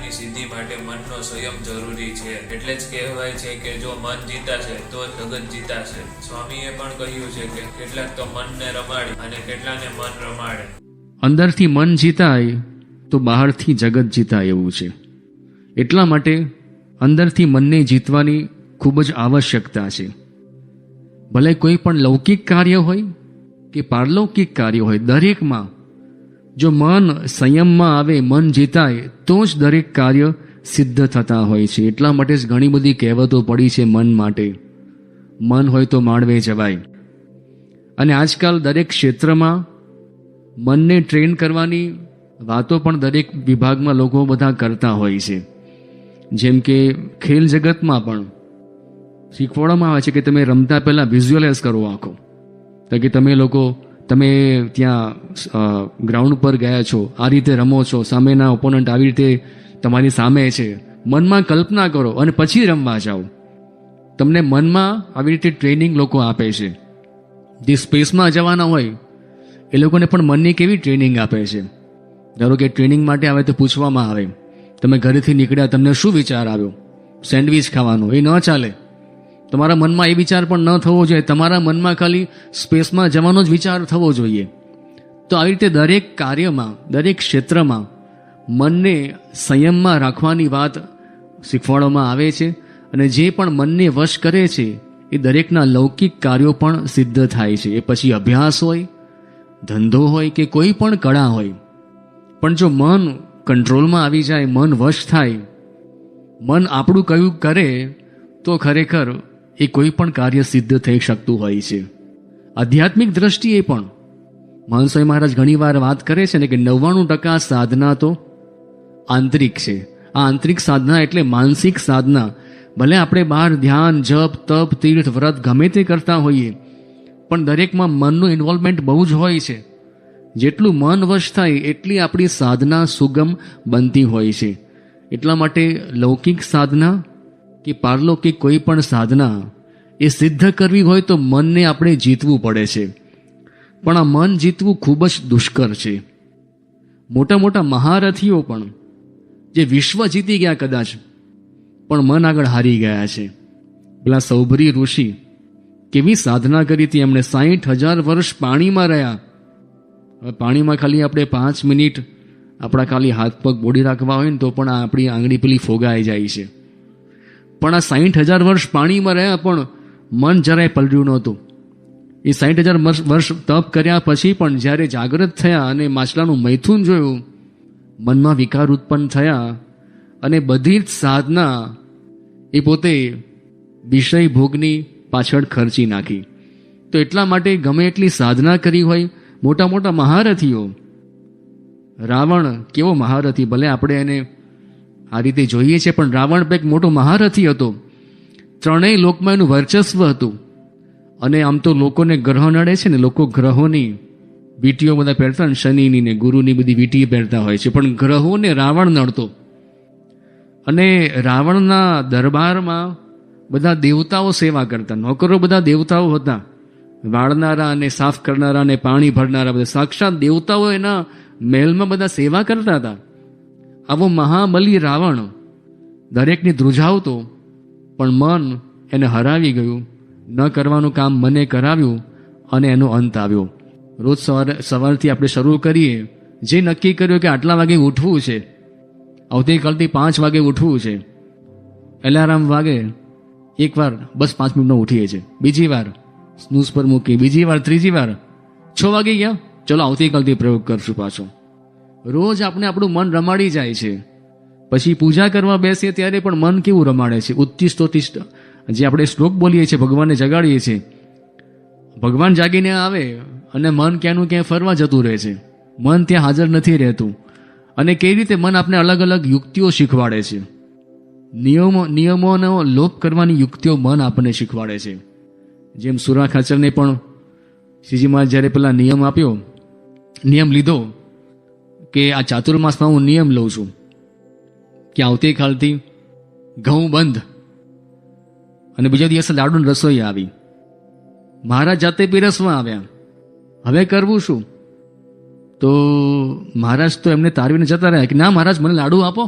કાર્યની સિદ્ધિ માટે મનનો સંયમ જરૂરી છે. એટલે જ કહેવાય છે કે જો મન જીતાશે તો જગત જીતાશે. સ્વામીએ પણ કહ્યું છે કે કેટલાક તો મનને રમાડે અને કેટલાને મન રમાડે. અંદરથી મન જીતાય તો બહારથી જગત જીતાય એવું છે. એટલા માટે અંદરથી મનને જીતવાની ખૂબ જ આવશ્યકતા છે. ભલે કોઈ પણ લૌકિક કાર્ય હોય કે પારલૌકિક કાર્ય હોય, દરેકમાં જો મન સંયમમાં આવે, મન જીતાય તો જ દરેક કાર્ય સિદ્ધ થતા હોય છે. એટલા માટે જ ઘણી બધી કહેવતો પડી છે મન માટે. મન હોય તો માંડવે જવાય. અને આજકાલ દરેક ક્ષેત્રમાં મનને ટ્રેન કરવાની વાતો પણ દરેક વિભાગમાં લોકો બધા કરતા હોય છે. જેમ કે ખેલ જગતમાં પણ શીખવાડવામાં આવે છે કે તમે રમતા પહેલાં વિઝ્યુઅલાઇઝ કરો આંખો. કે તમે ત્યાં ગ્રાઉન્ડ પર ગયા છો, આ રીતે રમો છો, સામેના ઓપોનન્ટ આવી રીતે તમારી સામે છે, મનમાં કલ્પના કરો અને પછી રમવા જાઓ. તમને મનમાં આવી રીતે ટ્રેનિંગ લોકો આપે છે. જે સ્પેસમાં જવાના હોય એ લોકોને પણ મનની કેવી ટ્રેનિંગ આપે છે. ધારો કે ટ્રેનિંગ માટે આવે તો પૂછવામાં આવે, તમે ઘરેથી નીકળ્યા, તમને શું વિચાર આવ્યો? સેન્ડવિચ ખાવાનો. એ ન ચાલે. તમારા મનમાં એ વિચાર પણ ન થવો જોઈએ. તમારા મનમાં ખાલી સ્પેસમાં જવાનો જ વિચાર થવો જોઈએ. તો આવી રીતે દરેક કાર્યમાં, દરેક ક્ષેત્રમાં મનને સંયમમાં રાખવાની વાત શીખવાડવામાં આવે છે. અને જે પણ મનને વશ કરે છે એ દરેકના લૌકિક કાર્યો પણ સિદ્ધ થાય છે. એ પછી અભ્યાસ હોય, ધંધો હોય કે કોઈ પણ કળા હોય. પણ જો મન કંટ્રોલમાં આવી જાય, મન વશ થાય, મન આપણું કયું કરે તો ખરેખર એ કોઈ પણ કાર્ય સિદ્ધ થઈ શકતું હોય છે. આધ્યાત્મિક દ્રષ્ટિએ પણ મહાન સ્વામી મહારાજ ઘણીવાર વાત કરે છે ને કે 99% સાધના તો આંતરિક છે. આ આંતરિક સાધના એટલે માનસિક સાધના. ભલે આપણે બહાર ધ્યાન, જપ, તપ, તીર્થ, વ્રત ગમે તે કરતા હોઈએ, પણ દરેકમાં મનનું ઇન્વોલ્વમેન્ટ બહુ જ હોય છે. જેટલું મન વશ થાય એટલી આપણી સાધના સુગમ બનતી હોય છે. એટલા માટે લૌકિક સાધના કે પારલૌકિક કોઈ પણ સાધના એ સિદ્ધ કરવી હોય તો મનને આપણે જીતવું પડે છે. પણ આ મન જીતવું ખૂબ જ દુષ્કર છે. મોટા મોટા મહારથીઓ પણ જે વિશ્વ જીતી ગયા કદાચ, પણ મન આગળ હારી ગયા છે. પેલા સૌભરી ઋષિ કેવી સાધના કરી હતી. એમણે 60,000 વર્ષ પાણીમાં રહ્યા. હવે પાણીમાં ખાલી આપણે 5 મિનિટ આપણા ખાલી હાથ પગ બોડી રાખવા હોય ને તો પણ આપણી આંગળી પેલી ફોગાઈ જાય છે. પણ આ 60,000 વર્ષ પાણીમાં રહ્યા પણ મન જરાય પલટ્યું નહોતું. એ 60,000 વર્ષ તપ કર્યા પછી પણ જ્યારે જાગૃત થયા અને માછલાનું મૈથુન જોયું, મનમાં વિકાર ઉત્પન્ન થયા અને બધી જ સાધના એ પોતે વિષય ભોગની પાછળ ખર્ચી નાખી. તો એટલા માટે ગમે એટલી સાધના કરી હોય, મોટા મોટા મહારથીઓ, રાવણ કેવો મહારથી, ભલે આપણે એને આ રીતે જોઈએ છે પણ રાવણ એક મોટો મહારથી હતો. ત્રણેય લોકમાં એનું વર્ચસ્વ હતું. અને આમ તો લોકોને ગ્રહ નડે છે ને, લોકો ગ્રહોની વીંટીઓ બધા પહેરતા ને, શનિની ને ગુરુની બધી વીંટી પહેરતા હોય છે, પણ ગ્રહોને રાવણ નડતો. અને રાવણના દરબારમાં બધા દેવતાઓ સેવા કરતા, નોકરો બધા દેવતાઓ હતા. વાળનારા અને સાફ કરનારા અને પાણી ભરનારા બધા સાક્ષાત દેવતાઓ એના મહેલમાં બધા સેવા કરતા હતા. આવો મહાબલી રાવણ દરેકને ધ્રુજાવતો, પણ મન એને હરાવી ગયું. ન કરવાનું કામ મને કરાવ્યું અને એનો અંત આવ્યો. રોજ સવારથી આપણે શરૂ કરીએ, જે નક્કી કર્યું કે આટલા વાગે ઉઠવું છે, આવતીકાલથી 5 વાગે ઉઠવું છે, એલાર્મ વાગે, એકવાર બસ 5 મિનિટમાં ઉઠીએ છીએ, બીજી વાર સ્નૂઝ પર મૂકી, બીજી વાર, ત્રીજી વાર 6 વાગે ગયા, ચલો આવતીકાલથી પ્રયોગ કરશું પાછો. રોજ આપણે આપણું મન રમાડી જાય છે. પછી પૂજા કરવા બેસીએ ત્યારે પણ મન કેવું રમાડે છે. ઉત્તિષ્ઠોત્તિષ્ઠ જે આપણે શ્લોક બોલીએ છીએ, ભગવાનને જગાડીએ છીએ, ભગવાન જાગીને આવે અને મન ક્યાંનું ક્યાંય ફરવા જતું રહે છે. મન ત્યાં હાજર નથી રહેતું. અને કઈ રીતે મન આપણે અલગ અલગ યુક્તિઓ શીખવાડે છે. નિયમોનો લોપ કરવાની યુક્તિઓ મન આપણને શીખવાડે છે. જેમ સુરા ખાચરને પણ શ્રીજી મહારાજ જ્યારે પેલા નિયમ લીધો કે આ ચાતુર્માસમાં હું નિયમ લઉં છું કે આવતીકાલથી ઘઉં બંધ, અને બીજા દિવસે લાડુની રસોઈ આવી. મહારાજ જાતે પીરસવા આવ્યા. હવે કરવું શું? તો મહારાજ તો એમને તારવીને જતા રહ્યા કે ના મહારાજ મને લાડુ આપો.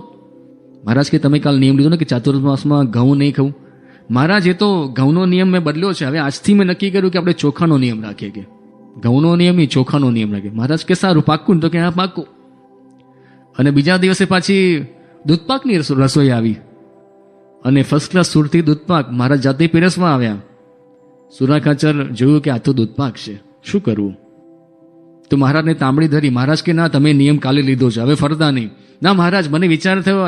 મહારાજ કે તમે કાલ નિયમ લીધો ને કે ચાતુર્માસમાં ઘઉં નહીં ખાવું. મહારાજ એ તો ઘઉંનો નિયમ મેં બદલ્યો છે, હવે આજથી મેં નક્કી કર્યું કે આપણે ચોખાનો નિયમ રાખીએ, કે ઘઉંનો નિયમ નહીં ચોખાનો નિયમ રાખીએ. મહારાજ કે સારું પાક્કું ને? તો કે હા પાક્કું. અને બીજા દિવસે પાછી દૂધપાકની રસોઈ આવી અને ફર્સ્ટ ક્લાસ સુરતી દૂધપાક મહારાજ જાતે પીરસવા આવ્યા. સુરાખાચર જોયું કે આ તો દૂધપાક છે, શું કરવું? તો મહારાજને તાંબડી ધરી. મહારાજ કે ના, તમે નિયમ કાલે લીધો છે, હવે ફરતા નહીં. ના મહારાજ, મને વિચાર થયો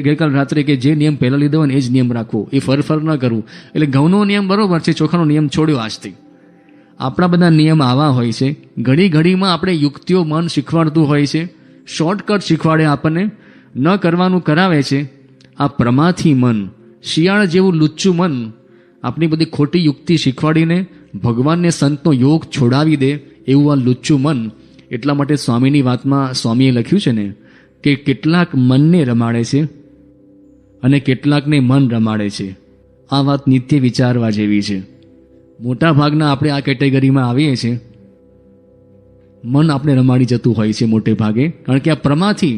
ગઈકાલ રાત્રે કે જે નિયમ પહેલા લીધો હોય ને એ જ નિયમ રાખવો, એ ફર ન કરવું. એટલે ઘઉંનો નિયમ બરોબર છે, ચોખાનો નિયમ છોડ્યો આજથી. આપણા બધા નિયમ આવા હોય છે. ઘડી ઘડીમાં આપણે યુક્તિઓ મન શીખવાડતું હોય છે, શોર્ટકટ શીખવાડે આપણને, ન કરવાનું કરાવે છે. આ પ્રમાથી મન, શિયાળ જેવું લુચ્ચું મન આપણી બધી ખોટી યુક્તિ શીખવાડીને ભગવાનને સંતનો યોગ છોડાવી દે એવું આ લુચ્ચું મન. એટલા માટે સ્વામીની વાતમાં સ્વામીએ લખ્યું છે ને કે કેટલાક મનને રમાડે છે અને કેટલાકને મન રમાડે છે. આ વાત નિત્ય વિચારવા જેવી છે. મોટા ભાગના આપણે આ કેટેગરીમાં આવીએ છીએ. મન આપણે રમાડી જતું હોય છે મોટે ભાગે, કારણ કે આ પ્રમાથી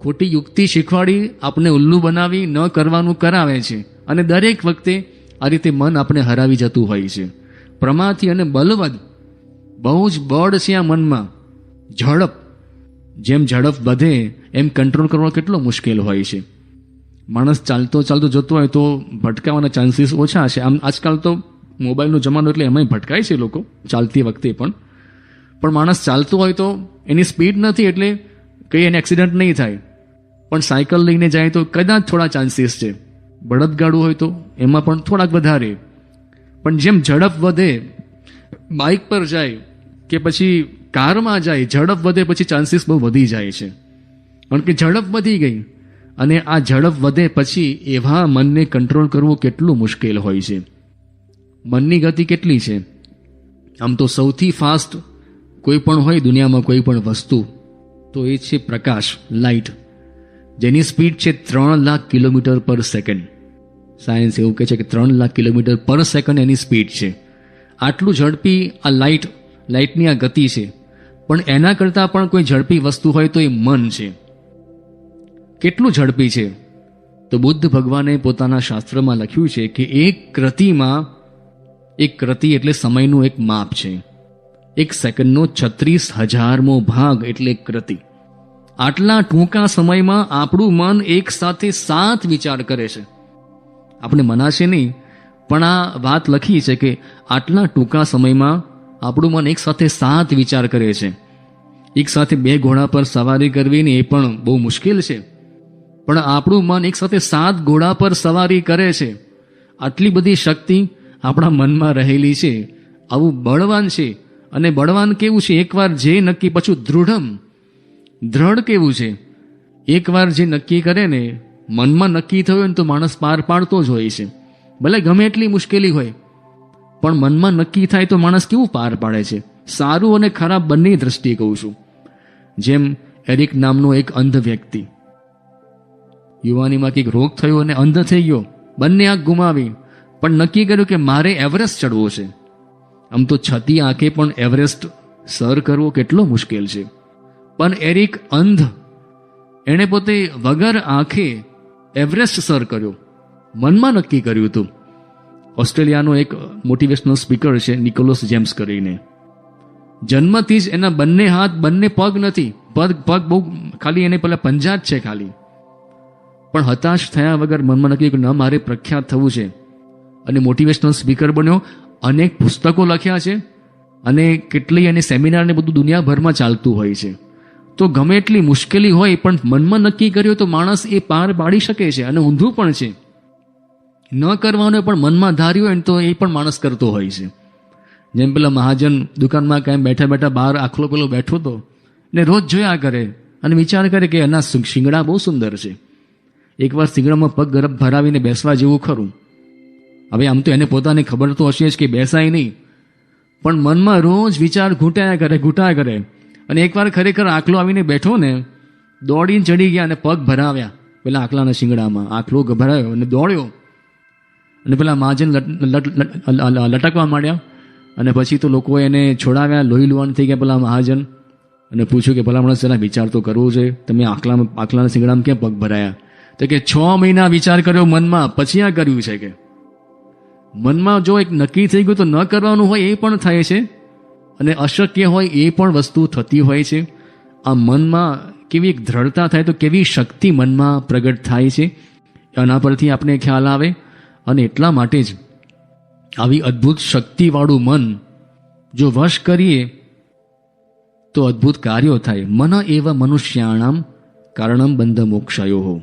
ખોટી યુક્તિ શીખવાડી આપણે ઉલ્લુ બનાવી ન કરવાનું કરાવે છે. અને દરેક વખતે આ રીતે મન આપણે હરાવી જતું હોય છે પ્રમાથી. અને બલવદ, બહુ જ બળ છે આ મનમાં. ઝડપ, જેમ ઝડપ વધે એમ કંટ્રોલ કરવો કેટલો મુશ્કેલ હોય છે. માણસ ચાલતો ચાલતો જતો હોય તો ભટકાવાના ચાન્સીસ ઓછા છે. આમ આજકાલ તો મોબાઈલનો જમાનો એટલે એમાંય ભટકાય છે લોકો ચાલતી વખતે પણ માણસ ચાલતો હોય તો એની સ્પીડ નથી એટલે કંઈ એને એક્સિડન્ટ નહીં થાય. પણ સાયકલ લઈને જાય તો કદાચ થોડા ચાન્સીસ છે. બળદગાડું હોય તો એમાં પણ થોડાક વધારે. પણ જેમ ઝડપ વધે, બાઇક પર જાય કે પછી કારમાં જાય, ઝડપ વધે પછી ચાન્સીસ બહુ વધી જાય છે. કારણ કે ઝડપ વધી ગઈ અને આ ઝડપ વધે પછી એવા મનને કંટ્રોલ કરવું કેટલું મુશ્કેલ હોય છે. મનની ગતિ કેટલી છે? આમ તો સૌથી ફાસ્ટ કોઈ પણ હોય દુનિયામાં કોઈ પણ વસ્તુ તો એ છે પ્રકાશ, લાઇટ, જેની સ્પીડ છે 3 લાખ કિલોમીટર પર સેકન્ડ. સાયન્સ એવું કહે છે કે 3 લાખ કિલોમીટર પર સેકન્ડ એની સ્પીડ છે. આટલું ઝડપી આ લાઇટની આ ગતિ છે. પણ એના કરતાં પણ કોઈ ઝડપી વસ્તુ હોય તો એ મન છે. કેટલું ઝડપી છે? તો બુદ્ધ ભગવાને પોતાના શાસ્ત્રમાં લખ્યું છે કે એક કૃતિ એટલે સમયનું એક માપ છે. એક સેકન્ડનો 36,000મો ભાગ એટલે કૃતિ. આટલા ટૂંકા સમયમાં આપણું મન એક સાથે 7 વિચાર કરે છે. આપણે મનાશે નહીં, પણ આ વાત લખી છે કે આટલા ટૂંકા સમયમાં આપણું મન એક સાથે 7 વિચાર કરે છે. એક સાથે 2 ઘોડા પર સવારી કરવી ને એ પણ બહુ મુશ્કેલ છે, પણ આપણું મન એક સાથે 7 ઘોડા પર સવારી કરે છે. આટલી બધી શક્તિ આપણા મનમાં રહેલી છે. આવું બળવાન છે. અને બળવાન કેવું છે? એકવાર જે નક્કી, પછી દ્રઢ કેવું છે? એકવાર જે નક્કી કરે ને, મનમાં નક્કી થયું ને તો માણસ પાર પાડતો જ હોય છે. ભલે ગમે એટલી મુશ્કેલી હોય, પણ મનમાં નક્કી થાય તો માણસ કેવું પાર પાડે છે. સારું અને ખરાબ બંને દ્રષ્ટિએ કહું છું. જેમ એરિક નામનો એક અંધ વ્યક્તિ, યુવાનીમાં કંઈક રોગ થયો અને અંધ થઈ ગયો, બંને આંખ ગુમાવી, પણ નક્કી કર્યું કે મારે એવરેસ્ટ ચડવો છે. આમ તો છતી આંખે પણ એવરેસ્ટ સર કરવો કેટલો મુશ્કેલ છે. પણ એરિક અંધ, એણે પોતે વગર આંખે એવરેસ્ટ સર કર્યો. મનમાં નક્કી કર્યું હતું. ઓસ્ટ્રેલિયાનો એક મોટિવેશનલ સ્પીકર છે નિકોલસ જેમ્સ કરીને. જન્મથી જ એના બંને હાથ બંને પગ નથી. પગ બહુ ખાલી એને પેલા પંજા જ છે ખાલી. પણ હતાશ થયા વગર મનમાં નક્કી કર્યું, ન મારે પ્રખ્યાત થવું છે. અને મોટિવેશનલ સ્પીકર બન્યો. અનેક પુસ્તકો લખ્યા છે અને કેટલી એને સેમિનાર ને બધું દુનિયાભરમાં ચાલતું હોય છે. તો ગમે એટલી મુશ્કેલી હોય પણ મનમાં નક્કી કર્યું તો માણસ એ પાર પાડી શકે છે. અને ઊંધું પણ છે, ન કરવાનું પણ મનમાં ધાર્યું હોય ને તો એ પણ માણસ કરતો હોય છે. જેમ પેલા મહાજન દુકાનમાં કાંઈ બેઠા બેઠા બહાર આખલો પેલો બેઠો હતો ને રોજ જોયા કરે અને વિચાર કરે કે એના શિંગડા બહુ સુંદર છે. એકવાર શિંગડામાં પગ ગરમ ભરાવીને બેસવા જેવું ખરું. હવે આમ તો એને પોતાને ખબર તો હશે જ કે બેસાય નહીં, પણ મનમાં રોજ વિચાર ઘૂંટાયા કરે. અને એકવાર ખરેખર આખલો આવીને બેઠો ને, દોડીને ચડી ગયા અને પગ ભરાવ્યા પેલા આખલાના શિંગડામાં. આખલો ગભરાયો અને દોડ્યો અને પેલા મહાજન લટકવા માંડ્યા. અને પછી તો લોકોએ એને છોડાવ્યા. લોહી લુહાણ થઈ ગયા પેલા મહાજન. અને પૂછ્યું કે ભલા માણસ એના વિચાર તો કરવો છે, તમે આખલાના શિંગડામાં ક્યાં પગ ભરાયા? તો કે 6 મહિના વિચાર કર્યો મનમાં, પછી આ કર્યું છે. કે મનમાં જો એક નક્કી થઈ ગયું તો ન કરવાનું હોય એ પણ થાય છે, અને અશક્ય હોય એ પણ વસ્તુ થતી હોય છે. આ મનમાં કેવી એક દ્રઢતા થાય તો કેવી શક્તિ મનમાં પ્રગટ થાય છે, એના પરથી આપણે ખ્યાલ આવે. અને એટલા માટે જ આવી અદ્ભુત શક્તિવાળું મન જો વશ કરીએ તો અદ્ભુત કાર્યો થાય. મન એવ મનુષ્યાણામ કારણમ બંધ મોક્ષયો.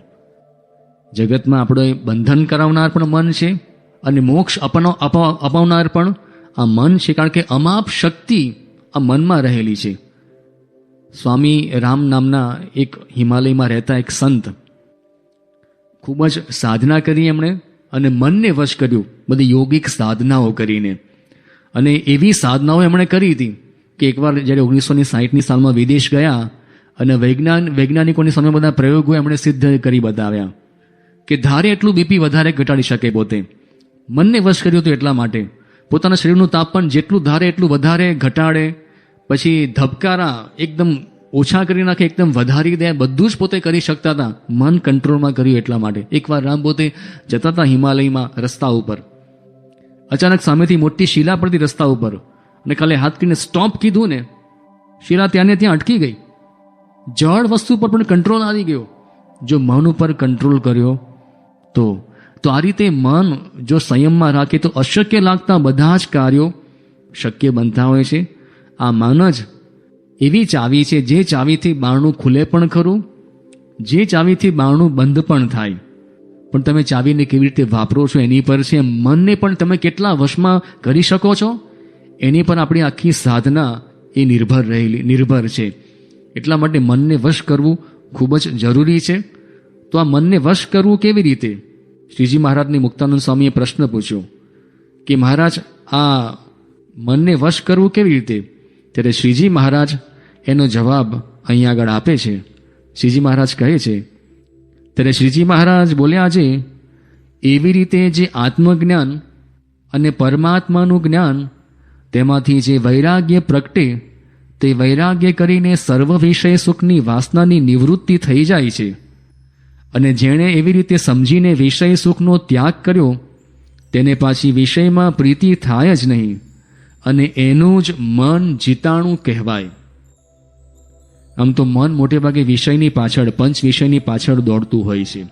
જગતમાં આપણે બંધન કરાવનાર પણ મન છે, અને મોક્ષ અપાવનાર પણ આ મન છે, કારણ કે અમાપ શક્તિ આ મનમાં રહેલી છે. સ્વામી રામ નામના એક હિમાલયમાં રહેતા એક સંત ખૂબ જ સાધના કરી એમણે, અને મનને વશ કર્યું બધી યોગિક સાધનાઓ કરીને. અને એવી સાધનાઓ એમણે કરી હતી કે એકવાર જ્યારે 1960ની સાલમાં વિદેશ ગયા અને વૈજ્ઞાનિકોની સામે બધા પ્રયોગો એમણે સિદ્ધ કરી બતાવ્યા કે ધારે એટલું બીપી વધારે ઘટાડી શકે પોતે. મનને વશ કર્યું હતું એટલા માટે પોતાના શરીરનું તાપમાન જેટલું ધારે એટલું વધારે ઘટાડે, પછી ધબકારા એકદમ ઓછા કરી નાખે, એકદમ વધારી દે, બધું જ પોતે કરી શકતા હતા. મન કંટ્રોલમાં કર્યું એટલા માટે. એકવાર રામ પોતે જતા હતા હિમાલયમાં રસ્તા ઉપર, અચાનક સામેથી મોટી શિલા પડતી રસ્તા ઉપર, અને ખાલી હાથ કરીને સ્ટોપ કીધું ને, શિલા ત્યાં અટકી ગઈ. જળ વસ્તુ પર પણ કંટ્રોલ આવી ગયો. જો મન ઉપર કંટ્રોલ કર્યો તો આ રીતે મન જો સંયમમાં રાખે તો અશક્ય લાગતા બધા જ કાર્યો શક્ય બનતા હોય છે. આ મન જ એવી ચાવી છે જે ચાવીથી બારણું ખુલે પણ ખરું, જે ચાવીથી બારણું બંધ પણ થાય. પણ તમે ચાવીને કેવી રીતે વાપરો છો એની પર છે. મનને પણ તમે કેટલા વશમાં કરી શકો છો એની પર આપણી આખી સાધના એ નિર્ભર છે. એટલા માટે મનને વશ કરવું ખૂબ જ જરૂરી છે. તો આ મનને વશ કરવું કેવી રીતે? શ્રીજી મહારાજને મુક્તાનંદ સ્વામીએ પ્રશ્ન પૂછ્યો કે મહારાજ આ મનને વશ કરવું કેવી રીતે? ત્યારે શ્રીજી મહારાજ એનો જવાબ અહીંયા આગળ આપે છે. શ્રીજી મહારાજ કહે છે, ત્યારે શ્રીજી મહારાજ બોલ્યા છે, એવી રીતે જે આત્મજ્ઞાન અને પરમાત્માનું જ્ઞાન તેમાંથી જે વૈરાગ્ય પ્રગટે તે વૈરાગ્ય કરીને સર્વ વિષય સુખની વાસનાની નિવૃત્તિ થઈ જાય છે. અને જેણે એવી રીતે સમજીને વિષય સુખનો ત્યાગ કર્યો તેને પાછી વિષયમાં પ્રીતિ થાય જ નહીં, અને એનું જ મન જીતાણું કહેવાય. આમ તો મન મોટે ભાગે વિષયની પાછળ, પંચ વિષયની પાછળ દોડતું હોય છે.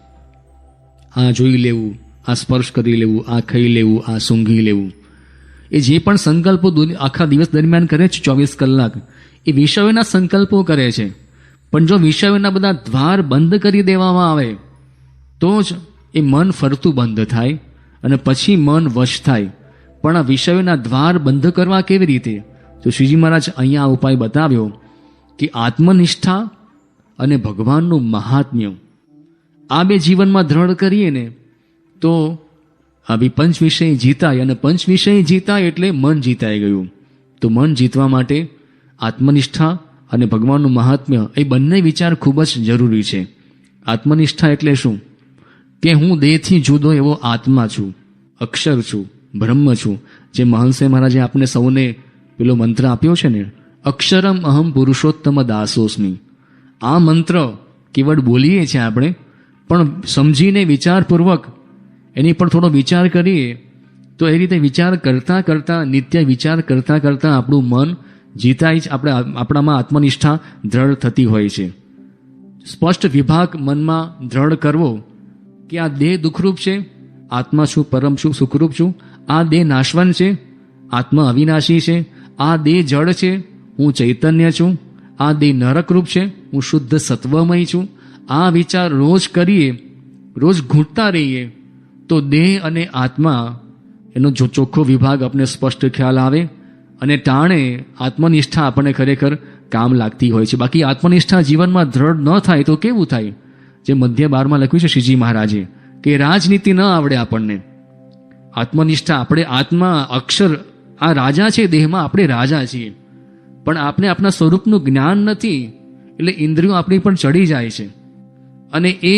આ જોઈ લેવું, આ સ્પર્શ કરી લેવું, આ ખાઈ લેવું, આ સૂંઘી લેવું, એ જે પણ સંકલ્પો આખા દિવસ દરમિયાન કરે છે 24 કલાક, એ વિષયોના સંકલ્પો કરે છે. પણ જો વિષયોના બધા દ્વાર બંધ કરી દેવામાં આવે તો જ એ મન ફરતું બંધ થાય અને પછી મન વશ થાય. પણ આ વિષયોના દ્વાર બંધ કરવા કેવી રીતે? તો શ્રીજી મહારાજ અહીંયા આ ઉપાય બતાવ્યો કે આત્મનિષ્ઠા અને ભગવાનનું મહાત્મ્ય આ બે જીવનમાં દ્રઢ કરીએ ને તો આવી પંચ વિષય જીતાય. અને પંચ વિષય જીતાય એટલે મન જીતાઈ ગયું. તો મન જીતવા માટે આત્મનિષ્ઠા અને ભગવાનનું મહાત્મ્ય એ બંને વિચાર ખૂબ જ જરૂરી છે. આત્મનિષ્ઠા એટલે શું? કે હું દેહથી જુદો એવો આત્મા છું, અક્ષર છું, બ્રહ્મ છું. જે મહંસે મહારાજે આપણે સૌને પેલો મંત્ર આપ્યો છે ને, અક્ષરમ અહમ પુરુષોત્તમ દાસોસ્મી. આ મંત્ર કેવળ બોલીએ છીએ આપણે, પણ સમજીને વિચારપૂર્વક એની પર થોડો વિચાર કરીએ તો એ રીતે વિચાર કરતાં કરતાં, નિત્ય વિચાર કરતાં કરતાં આપણું મન જીતાય જ, આપણામાં આત્મનિષ્ઠા દ્રઢ થતી હોય છે. સ્પષ્ટ વિભાગ મનમાં દ્રઢ કરવો કે આ દેહ દુઃખરૂપ છે, આત્મા છું, પરમ છું, સુખરૂપ છું. આ દેહ નાશવંત છે, આત્મા અવિનાશી છે. આ દેહ જળ છે, હું ચૈતન્ય છું. આ દેહ નરકરૂપ છે, હું શુદ્ધ સત્વમય છું. આ વિચાર રોજ કરીએ, રોજ ઘૂંટતા રહીએ તો દેહ અને આત્મા એનો જો ચોખ્ખો વિભાગ આપણે સ્પષ્ટ ખ્યાલ આવે અને ટાણે આત્મનિષ્ઠા આપણને ખરેખર કામ લાગતી હોય છે. બાકી આત્મનિષ્ઠા જીવનમાં દ્રઢ ન થાય તો કેવું થાય? જે મધ્ય 12માં લખ્યું છે શ્રીજી મહારાજે કે રાજનીતિ ન આવડે આપણને. આત્મનિષ્ઠા, આપણે આત્મા અક્ષર આ રાજા છે, દેહમાં આપણે રાજા છીએ, પણ આપણે આપણા સ્વરૂપનું જ્ઞાન નથી એટલે ઇન્દ્રિયો આપણી પર ચડી જાય છે. અને એ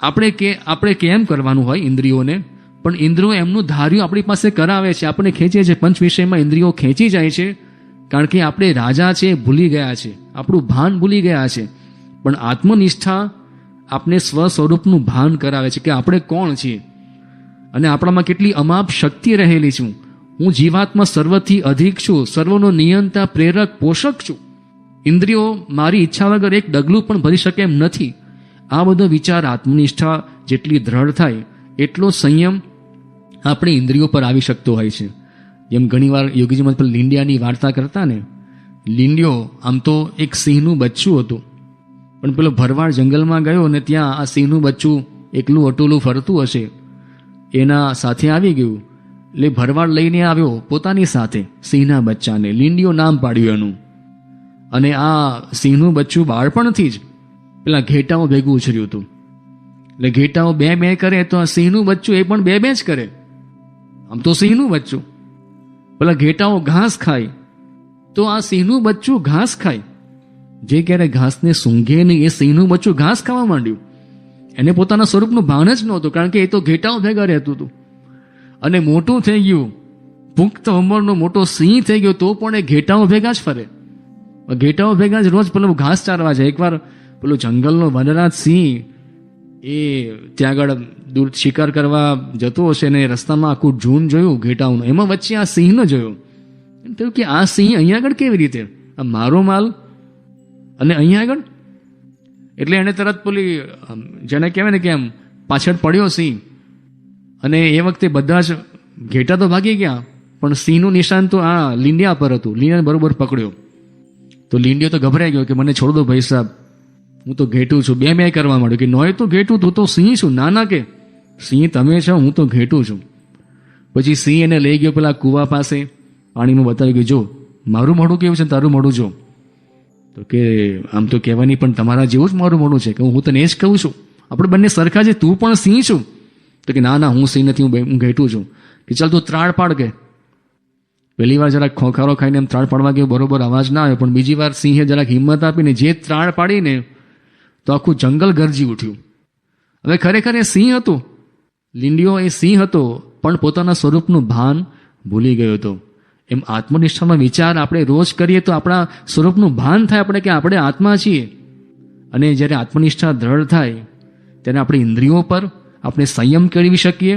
આપણે કેમ કરવાનું હોય ઇન્દ્રિયોને? પણ ઇન્દ્રિયો એમનું ધાર્યું આપણી પાસે કરાવે છે, આપણને ખેંચે છે. પંચ વિષયમાં ઇન્દ્રિયો ખેંચી જાય છે કારણ કે આપણે રાજા છે ભૂલી ગયા છે, આપણું ભાન ભૂલી ગયા છે. પણ આત્મનિષ્ઠા આપને સ્વ સ્વરૂપનું ભાન કરાવે છે કે આપણે કોણ છીએ અને આપણામાં કેટલી અમાપ શક્તિ રહેલી છું. હું જીવાત્મા સર્વથી અધિક છું, સર્વનો નિયંતા, પ્રેરક, પોષક છું. ઇન્દ્રિયો મારી ઈચ્છા વગર એક ડગલું પણ ભરી શકે એમ નથી. આ બધો વિચાર, આત્મનિષ્ઠા જેટલી દ્રઢ થાય એટલો સંયમ આપણી ઇન્દ્રિયો પર આવી શકતો હોય છે. જેમ ઘણીવાર યોગીજી મહારાજ લીંડિયાની વાર્તા કરતા ને, લીંડિયો આમ તો એક સિંહનું બચ્ચું હતું, પણ પેલો ભરવાડ જંગલમાં ગયો ને ત્યાં આ સિંહનું બચ્ચું એકલું અટોલું ફરતું હશે, એના સાથે આવી ગયું. એટલે ભરવાડ લઈને આવ્યો પોતાની સાથે સિંહના બચ્ચાને, લીંડિયો નામ પાડ્યું એનું. અને આ સિંહનું બચ્ચું બાળપણથી જ પેલા ઘેટાઓ ભેગું ઉછર્યું હતું. એટલે ઘેટાઓ બે બે કરે તો આ સિંહનું બચ્ચું એ પણ બે બે જ કરે. આમ તો સિંહનું બચ્ચું, પેલા ઘેટાઓ ઘાસ ખાય તો આ સિંહનું બચ્ચું ઘાસ ખાય. જે ક્યારે ઘાસને સૂંઘે નહીં એ સિંહનું બચ્ચું ઘાસ ખાવા માંડ્યું. એને પોતાના સ્વરૂપનું ભાન જ નહોતું, કારણ કે એ તો ઘેટાઓ ભેગા રહેતું હતું. અને મોટું થઈ ગયું, પુખ્ત ઉંમરનો મોટો સિંહ થઈ ગયો તો પણ એ ઘેટાઓ ભેગા જ ફરે. ઘેટાઓ ભેગા જ રોજ પેલું ઘાસ ચારવા જાય. એકવાર પેલો જંગલનો વનરાજ સિંહ એ ત્યાં આગળ દૂર શિકાર કરવા જતો હશે ને રસ્તામાં આખું ઝૂંડ જોયું ઘેટાઓનું, એમાં વચ્ચે આ સિંહને જોયો. એમ થયું કે આ સિંહ અહીંયા આગળ કેવી રીતે, આ મારો માલ અને અહીંયા આગળ. એટલે એને તરત પેલી જેને કહેવાય ને કે આમ પાછળ પડ્યો સિંહ. અને એ વખતે બધા જ ઘેટા તો ભાગી ગયા, પણ સિંહનું નિશાન તો આ લીંડિયા પર હતું. લીંડિયાને બરોબર પકડ્યો તો લીંડિયો તો ગભરાઈ ગયો કે મને છોડ દો ભાઈ સાહેબ, હું તો ઘેટું છું. બે બે કરવા માંડ્યો કે નોય તો ઘેટું, તું તો સિંહ છું. ના ના કે સિંહ તમે છો, હું તો ઘેટું છું. પછી સિંહ એને લઈ ગયો પેલા કૂવા પાસે, પાણીમાં બતાવી ગયો, જો મારું મોઢું કેવું છે તારું મોઢું જો. તો કે આમ તો કહેવાની પણ તમારા જેવું જ મારું મોઢું છે, કે હું તને એ જ કહું છું, આપણે બંને સરખા છે, તું પણ સિંહ છું. તો કે ના ના હું સિંહ નથી, હું ઘેટું છું. કે ચાલ તું ત્રાળ પાડ. કે પહેલી વાર જરાક ખોખારો ખાઈને એમ ત્રાળ પાડવા ગયો, બરોબર અવાજ ના આવ્યો, પણ બીજી વાર સિંહે જરાક હિંમત આપીને જે ત્રાળ પાડીને તો આખું જંગલ ગરજી ઉઠ્યું. હવે ખરેખર એ સિંહ હતો, લીંડિયો એ સિંહ હતો, પણ પોતાના સ્વરૂપનું ભાન ભૂલી ગયો હતો. એમ આત્મનિષ્ઠાનો વિચાર આપણે રોજ કરીએ તો આપણા સ્વરૂપનું ભાન થાય આપણે કે આપણે આત્મા છીએ. અને જ્યારે આત્મનિષ્ઠા દ્રઢ થાય ત્યારે આપણે ઇન્દ્રિયો પર આપણે સંયમ કેળવી શકીએ.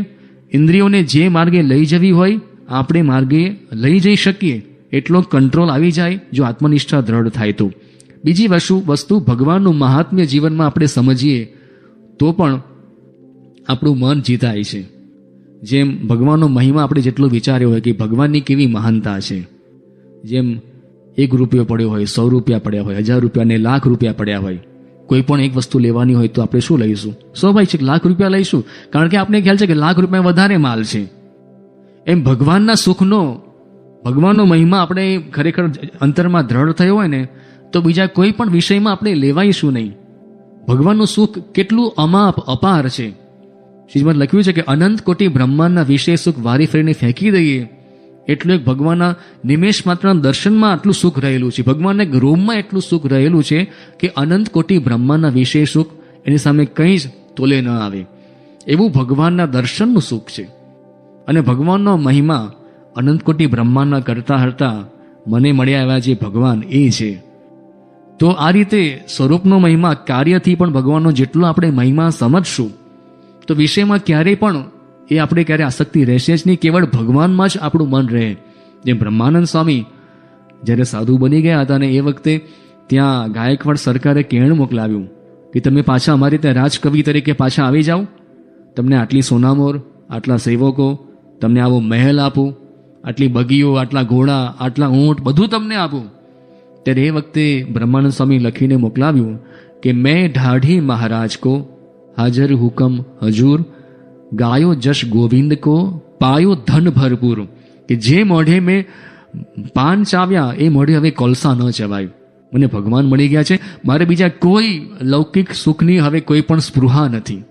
ઇન્દ્રિયોને જે માર્ગે લઈ જવી હોય આપણે માર્ગે લઈ જઈ શકીએ એટલો કંટ્રોલ આવી જાય જો આત્મનિષ્ઠા દ્રઢ થાય તો. બીજી વસ્તુ ભગવાનનું મહાત્મ્ય જીવનમાં આપણે સમજીએ તો પણ આપણું મન જીતાય છે. જેમ ભગવાનનો મહિમા આપણે જેટલો વિચાર્યો હોય કે ભગવાનની કેવી મહાનતા છે, જેમ 1 રૂપિયો પડ્યો હોય, 100 રૂપિયા પડ્યા હોય, 1000 રૂપિયા ને લાખ રૂપિયા પડ્યા હોય, કોઈ પણ એક વસ્તુ લેવાની હોય તો આપણે શું લઈશું? સ્વાભાવિક છે, લાખ રૂપિયા લઈશું, કારણ કે આપણે ખ્યાલ છે કે લાખ રૂપિયા વધારે માલ છે. એમ ભગવાનના સુખનો, ભગવાનનો મહિમા આપણે ખરેખર અંતરમાં દ્રઢ થયો હોય ને તો બીજા કોઈ પણ વિષયમાં આપણે લેવાઈશું નહીં. ભગવાનનું સુખ કેટલું અમાપ અપાર છે. શ્રીમદ લખ્યું છે કે અનંત કોટી બ્રહ્માંડના વિષય સુખ વારી ફરીને ફેંકી દઈએ એટલું એક ભગવાનના નિમેષ માત્રના દર્શનમાં આટલું સુખ રહેલું છે. ભગવાનના એક રોમમાં એટલું સુખ રહેલું છે કે અનંત કોટી બ્રહ્માંડના વિષય સુખ એની સામે કંઈ જ તોલે ન આવે એવું ભગવાનના દર્શનનું સુખ છે. અને ભગવાનનો મહિમા અનંત કોટી બ્રહ્માંડના કરતા હરતા મને મળ્યા એવા જે ભગવાન એ છે. તો આ રીતે સ્વરૂપનો મહિમા કાર્યથી પણ ભગવાનનો જેટલો આપણે મહિમા સમજશું તો વિષયમાં ક્યારેય પણ એ આપણે ક્યારે આસક્તિ રહેશે જ નહીં. કેવળ ભગવાનમાં જ આપણું મન રહે. જેમ બ્રહ્માનંદ સ્વામી જ્યારે સાધુ બની ગયા હતા અને એ વખતે ત્યાં ગાયકવાડ સરકારે કહેણ મોકલાવ્યું કે તમે પાછા અમારી ત્યાં રાજકવિ તરીકે પાછા આવી જાઓ, તમને આટલી સોનામોર, આટલા સેવકો, તમને આવો મહેલ આપું, આટલી બગીઓ, આટલા ઘોડા, આટલા ઊંટ, બધું તમને આપું. ત્યારે એ વખતે બ્રહ્માનંદ સ્વામી લખીને મોકલાવ્યું કે મેં ઢાઢી મહારાજ કો હાજર હુકમ હજૂર, ગાયો જશ ગોવિંદ કો પાયો ધન ભરપૂર. કે જે મોઢે મેં પાન ચાવ્યા એ મોઢે હવે કોલસા ન ચવાય. મને ભગવાન મળી ગયા છે, મારે બીજા કોઈ લૌકિક સુખની હવે કોઈ પણ સ્પૃહા નથી.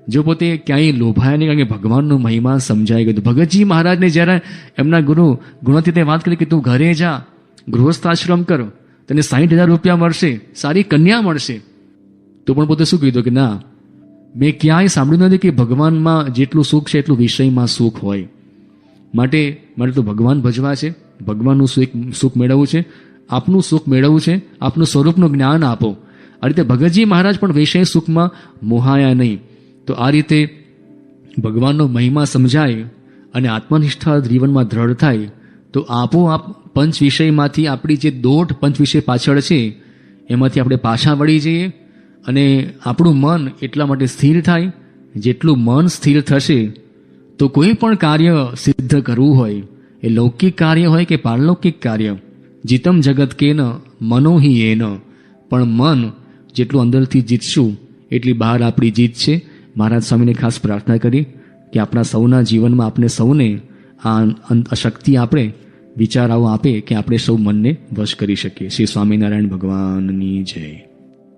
જો પોતે ક્યાંય લોભાયા નહીં, કારણ કે ભગવાનનો મહિમા સમજાઈ ગયો. ભગતજી મહારાજને જ્યારે એમના ગુરુ ગુણાતીતે વાત કરી કે તું ઘરે જા, ગૃહસ્થાશ્રમ કર, તને 60,000 રૂપિયા મળશે, સારી કન્યા મળશે, તો પણ પોતે શું કીધું કે ના, મેં ક્યાંય સાંભળ્યું નથી કે ભગવાનમાં જેટલું સુખ છે એટલું વિષયમાં સુખ હોય. માટે મારે તો ભગવાન ભજવા છે, ભગવાનનું સુખ મેળવવું છે, આપનું સુખ મેળવવું છે, આપનું સ્વરૂપનું જ્ઞાન આપો. આ રીતે ભગતજી મહારાજ પણ વિષય સુખમાં મોહાયા નહીં. તો આ રીતે ભગવાનનો મહિમા સમજાય અને આત્મનિષ્ઠા જીવનમાં દ્રઢ થાય તો આપોઆપ પંચ વિષયમાંથી આપણી જે દોઢ પંચ વિષય પાછળ છે એમાંથી આપણે પાછા વળી જઈએ અને આપણું મન એટલા માટે સ્થિર થાય. જેટલું મન સ્થિર થશે તો કોઈ પણ કાર્ય સિદ્ધ કરવું હોય, એ લૌકિક કાર્ય હોય કે પારલૌકિક કાર્ય, જીતમ જગત કેન મનો હિ એન, પણ મન જેટલું અંદરથી જીતશું એટલી બહાર આપણી જીત છે. મહારાજ સ્વામીને ખાસ પ્રાર્થના કરી કે આપણા સૌના જીવનમાં આપણે સૌને આ શક્તિ આપણે વિચારાઓ આપે કે આપણે સૌ મનને વશ કરી શકીએ. શ્રી સ્વામિનારાયણ ભગવાનની જય.